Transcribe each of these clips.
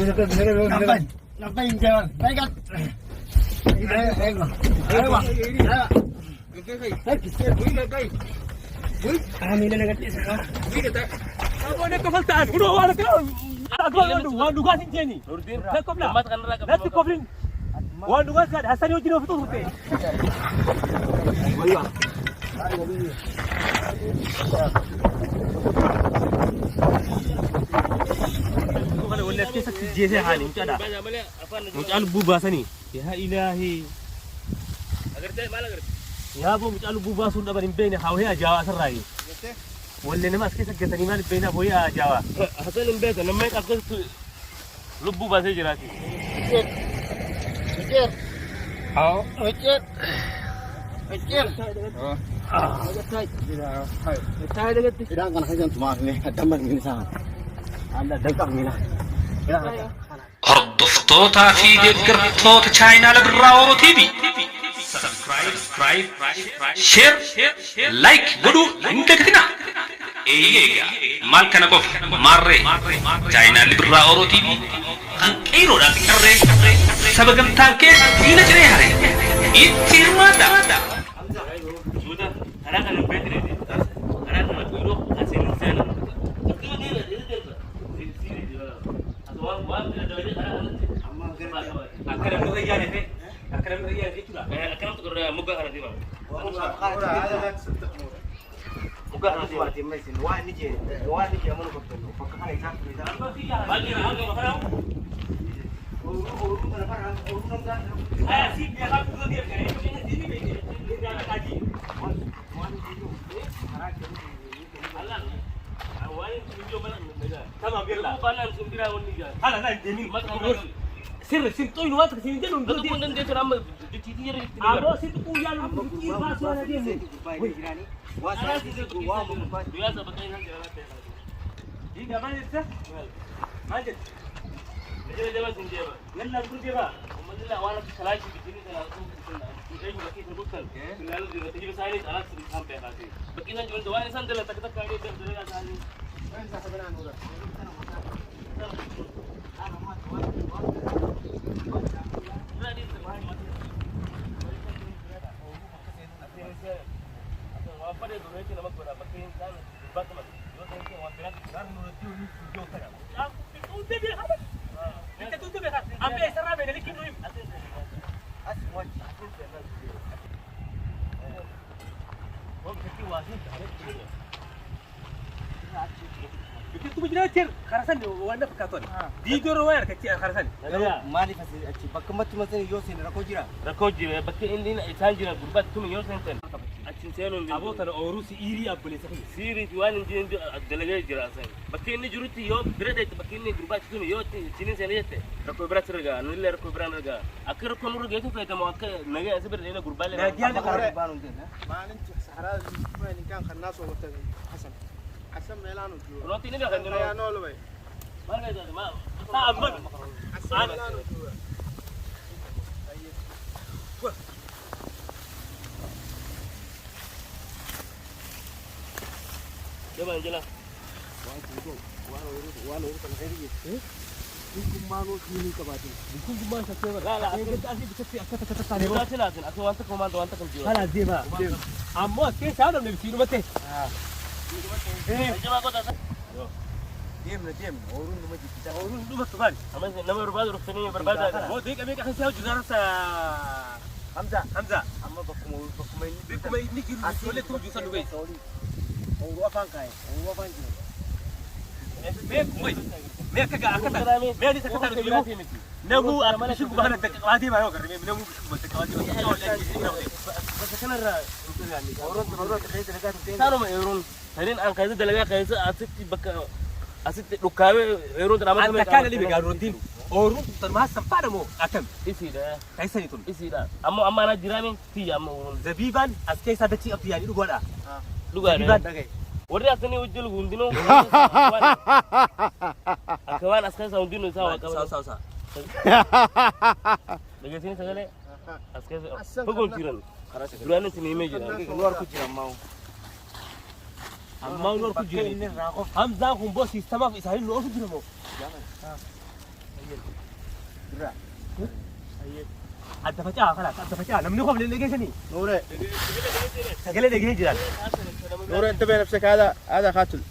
Nampay yung jawan. Baikat. Kami na nagatis ka. Ako na kafaltaan. Uno wala ka. Wan dugasin jeni. La kobla. La kobrin. Wan dugasin Hasan yojino futu hute. Wala. Kalau wala kisa jese hani mutada. Mutal buba sani. Ya ilahi. Agar teh malah agar. Ya bu mutal buba sunda barin bene hawe ajawa sarai. Wala nama kisa gesani mal bene boy ajawa. Hasan beta namai kakko lubbu ba sai jirati. Wicir. Hao, wicir. Wicir. Tidak akan hajan cuma ini damar ini sangat. Anda dengkak mina. هردفتوتا في دقرتوتا تشاينا لبراورو تي في سبسكرايب شير لايك بدو انكتنا ايغا مالكنا كوف ماري تشاينا لبراورو تي في كان كيرو دا كري سبغم تانكي دينا جري هاري يتيرما دا سودا انا كان بيتري انا كان كيرو اسين سنه Akaram kerjaan itu, akaram kerjaan itu lah. Akaram tu kerja muka hari ini bang. Muka nanti mati mesin. Wah ni je amun betul. Pakai hari satu ni. Bagi nak angkat apa? Urun mana orang nampak. Si dia nak tu dia kan. Ini dia nak kaji. Allah. Awal video mana? Sama biarlah. Banan sumber awal ni je. Halah nak demi mat urus. Sir tu ini wat kesini dia nunggu dia. Dia tu nama cuci dia. Ado situ kuya nunggu cuci pasal dia ni. Wah saya situ wah muka. Dia sebagai yang jalan teh. Ini apa ni sah? Macet. Dia jalan sini dia. Yang nak pergi dia. Kemudian awal kita selai di sini saya langsung kita juga kita bukan. Lalu dia tiba saya ni alat sampai kasih. Begini jual dua ni santai tak tak kali dia sudah kasih. Saya sebenarnya murah. Apa dia dulu itu nama kura pakai kan batu mas. Yo tadi orang berat besar menurut tu ni jauh sana. Aku tu dia apa? Kita tu dia. Ambil serah benda ni kini. Asyik watch. Oh, kita wasit. Begitu begini cer, karasan di warna perkatuan. Di dua wayar kecil karasan. Mari pasti aci. Bagaimana cuma saya yosin rakojira. Rakojira, bagai ini nak isanjira gurbat tu yosin ten. Acin saya nunggu. Abo tanah orang si iri apa boleh sekali. Siri tuan ini delegasi jelasan. Bagai ini juruti yo, berada itu bagai ini gurbat tu yo sini saya lihat. Rakoj berat serga, nilai rakoj berat serga. Akhir konur gitu kita mau ke naga seperti ini gurbat le. Naga ada gurbat tu. Mana sahara ini kan karena sobat Hasan. Asam melanu tu. Roti ni dah kan dulu. Ya nol bay. Mana itu? Ma. Tak aman. Asam melanu tu. Wah. Coba jelas. Wah itu kan hari ni. Hukum malu ini kebati. Hukum mana sahaja. Lah. Kita asli kata tadi. Kita jelas. Aku wantak komando wantak kerja. Halah dia. Ammo ke sana ni sini mate. Coba kau tak. Diam. Orang rumah kita. Orang rumah tu kan. Nama berbalik sini berbalik. Oh, dia kami akan siapa juga rasa. Hamzah. Amma bakumai ini kiri. Boleh tu jualan dua. Orang apa kai? Mereka kagak akan. Mereka di sekitar itu. Namu apa sih bukan ada wadi baru kan? Namu bukan wadi. Bagaimana orang terdekat. Sana orang. Hari ni angkat itu delegasi kayak itu asyik lukawe orang teramat. Anda kan lebih garutin. Orang termasuk sempat mu akan. Isi dah. Kaisa itu. Isi dah. Amo amanah jirami tiada mu. Zabiban asyik sada cik apian itu gua dah. Zabiban dah kay. Orang asal ni ujul gundino. Akawan asal saundino sawa. Sawa. Dekat sini segala. Asal pukul jiran. Duluan sini image keluar ku jiran mau. Mau luar ku jiran. Hamzah kumbo sistem apa isahin luar ku jiran mau. Jangan. adda facaa خلاص adda facaa namni qof leellee geessanii نوري sagalee dhagee jiran نوري انتبه نفسك هذا قاتل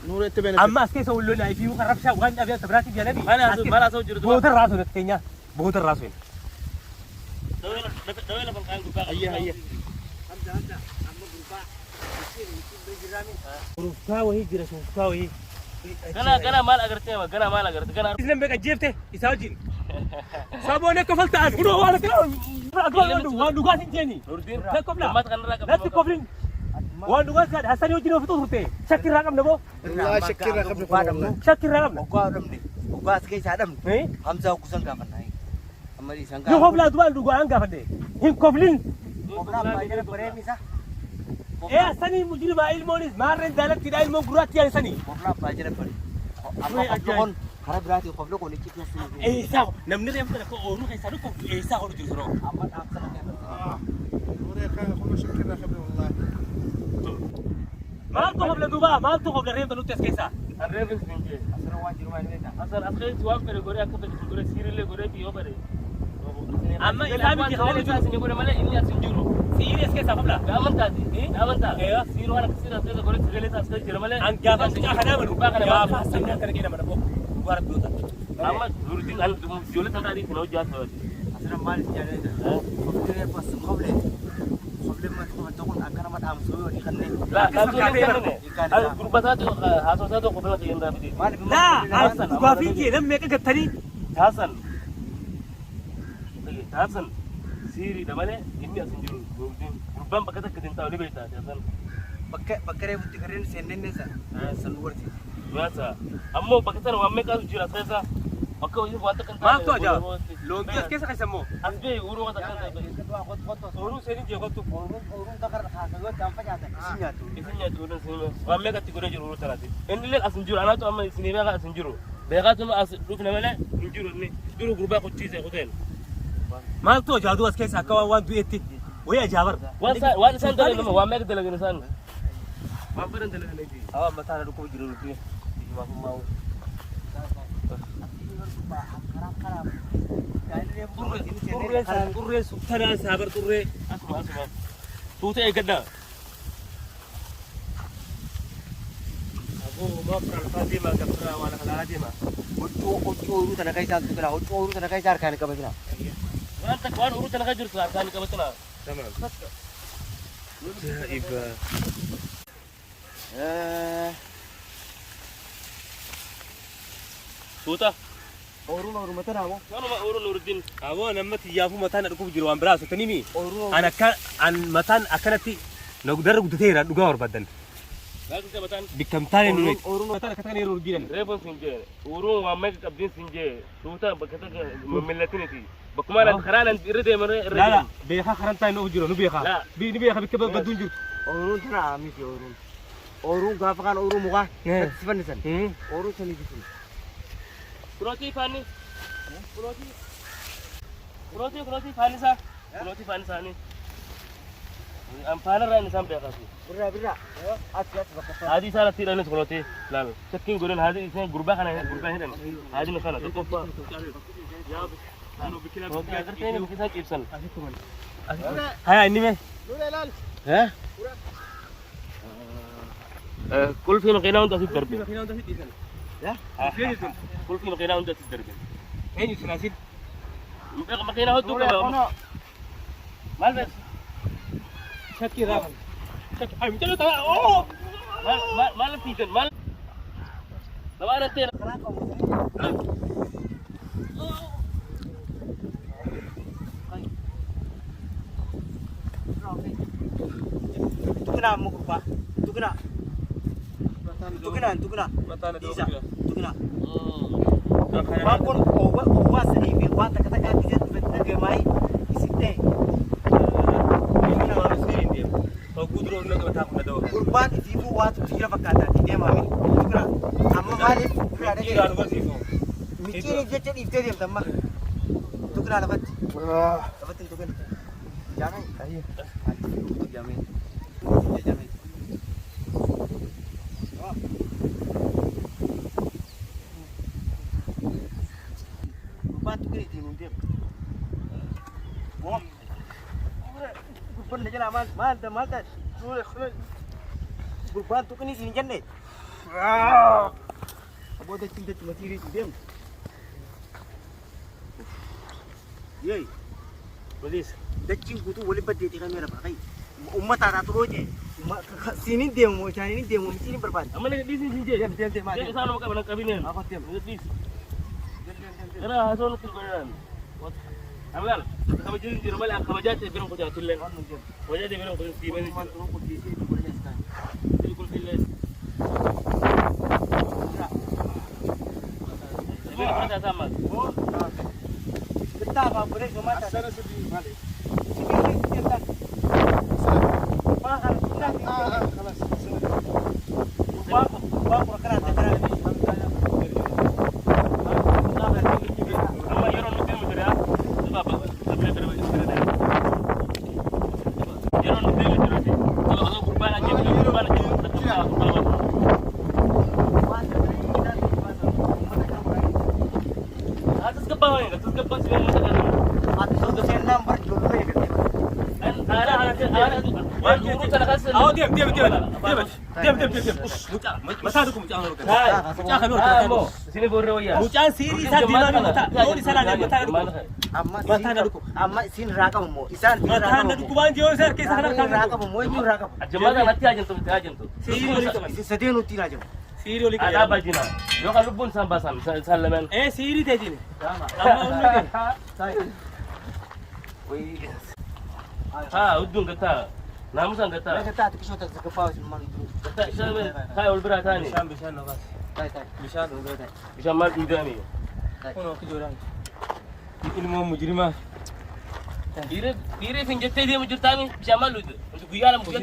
نوري انتبه نفسك amma as keessa walloolaa fi muka rabshaa waan dhaabee tabraati jalabi mana soo jiru bootar raasu keenya bootar raasu هيا ruftaa wahii jira ruftaa wahii Gana maal agartee ma gana maal agartee gana islam beeka jeefte isaa wajjin saboone kofal ta'an kunoo waan dhugaas hin jeeni Nurdin kofla mat kan raka natti koflin waan dhugaas hasanii wajjin ofitu turte shakki irraa qabna moo والله شكرا قبل فادم shakki irraa qabna وقادمني وقاس كيس عدم حمزه وكسن قافنا اما دي سان yoo koflaa duwaan dhugaa an gaafadhe hin koflin قبل ما يجي بريمي صح sanii mujrima ilmoonis maarreen jaalattiidha ilmoon gurraatti yaan sanii قبل ما يجي بري اما قبل خرب راتي قبل كون يجي نفسي eessaa namni reeffa tokko ooluu keessaa dhufu eessaa oolu jiru yeroo اما احسن نوري خلنا شكرا قبل والله maaltu kofla duuba maaltu kofla reeffa nutti as keessaa arreebin sinje اصلا واجر ما نيتا asal asal tuan pere gore akka pere gore sirile gore biyo pere amma isaa miti hawlu jiru sinje gore male inni asin jiru siiri as keessaa kofla amanta siru hala kisira tele gore sigale tas kai jira male an gaafa mucaa kanaa manu Gubbaa kana gaafa sanni akkana jedhama nama gubbaara biyoota amma nurdin al jole tadari kino jasa اصلا ما نيتا قبل بس قبل ما تقول انا ما دام سوي خلني la al gurbata to hasosa to qobla tayin da bidi laa dhugaa fi jee namni meeqa gattanii hasan hasan siri da male inni asin jiru nurdin gurban bakka takkatin taw ni beeta hasan بكره بتكرين سنن نسا سنورتي Biasa. Ammo bakka sana wamme kasu jira sai sa. Bakka wani wata kan maaltu ajaa'iba loontii as keessa keessammoo Asbe uru wata kan ta. ooluu seenin jee kottu اورون تكر خاصه دام فجاتا سينياتو Isinya turun sini. Wamme katti gure jiru uru tarati. Inni len asin jiru anatu amma isini ba asin jiru. Bega tuma as dufna mele injiru ni. Duru gurba ko chise hotel. maaltu ajaa'ibdu as keessa akka waan du'eetti wayii ajaa'ibar Wan san dale nama wamme ka dale gina san. Wan badan dale gina di. awa mataa na dhukuu jiru nuti Ma mau. qurree suktanaan saabar qurree Asma asma. Tuute egadda. aboo maafra alfaa deemaa gabraa waan halaalaa deemaa اورو تنا كايسا تكلا اورو تنا كايسا كان كبسنا Wan tak wan uru tanaga jiru sa kan ka batna. tamam ajaa'iba Tuuta. اورو متنا مو Kanu ma uru Nuruddin. aboo namni xiyyaafuu mataan na dhukuuf jiru waan biraa sotanimi اورو an mataan akkanatti darra guddateera dhugaa barbaadan Lakin sa batan. bikkamtaane nuyi اورو mataan akkatan yeroo urgiidhan Rebon sinje. Uru wa meg kabdin sinje. Tuuta bakata millatiniti. Bakuma lan kharanan irde mare laala beekaa karantaa inni of jiru nu beekaa Laa. ni beekaa bikka badduun jirtu اورو تنا ميسي اورو غاف كان اورو مغا سفنسن اورو سني جسم Kuroti fani. Kuroti fani sa. Kuroti fani sa ni. Ampana ra ni sampai kasu. برا برا اسياس بكفا Hadi sana tira ni kuroti. Lal. Cekin gurin hadi isne gurba kana gurba hidan. Hadi ni kana. Kopa. Oke, agar tene mungkin saya Ibsan. haya inni mee ها؟ كل فين قينا وانت في الدرب. كل فين قينا وانت في الدرب. eenyu sinaasin ما قينا هو دوك. ما البس. shakkii irraa shakki ay miidhagina ta'a oo ما لفيتن ما. لو انا انت تكنا مغبا تكنا mataan na إيزا dhufu تكنا Bakon owa sani bi wata kata ka tijan betna ke mai isite kurban ibu watu tira bakata di dia mami tukra amma mari tukra de mikiri jeche ifte dia tamma tukra dapat tukun jangan ayo jamin jamin ديم واه قربان نجلا مال قربان تكني سين جنة أبو ده تيجي تمثيلي ديم ياي بوليس دكين كتو ولي بدي تكمل ربعي أمة تاتا تروجي سينين ديم مو شانين ديم مو مسينين بربان أما لك دي سين جي ديم ما دي سانو مكان كابينين apa diam دي أنا هذول كل بنان أمال kamu jadi di rumah lah, kamu jadi bilang kau jangan tulen. Kau jadi bilang kau di mana? Di kul filas. Bilang kau dah sama. kita apa boleh cuma sana sedih balik. Mahal. Kelas. Bang perkara ini. Amma yaron mutum mutum ya. Baba, abin da bai tsira da. Yaron mutum mutum ne. To zo gurbana ke gurbana ke da kuma baba. Atas kebawa ya, atas kebawa sih mata kan. Atas tu saya number jodoh ya kan. Ada yang urut sana kan. Oh, diam. Masa tu mucang lu kan. Mucang kan lu kan. Sini borre ya. Mucang siri sa di mana mata. Yo di sana dia mata. Mata na duko. Amma sin raka mo. Isan mata na duko ban jiyo sir ke sana kan. raka mo ni raka. Jamaah nanti aja tuh. Siri oli kan. Sedih nu tira jam. Siri oli kan. Ada bajina. Yo kalau pun sambasan salaman. Siri teh jini. Wih. Ha, udung kata. Namusan kata. Mereka tak tu kisah tak sekepau cuma itu. Kata siapa? Kai ulbra tani. Bisa no bas. Tai. Bisa tu tai. Bisa mal idani. Kono kejoran. Ilmu mujrimah. Dire finjete dia mujurtami bisa malu itu. Untuk guyalam bukan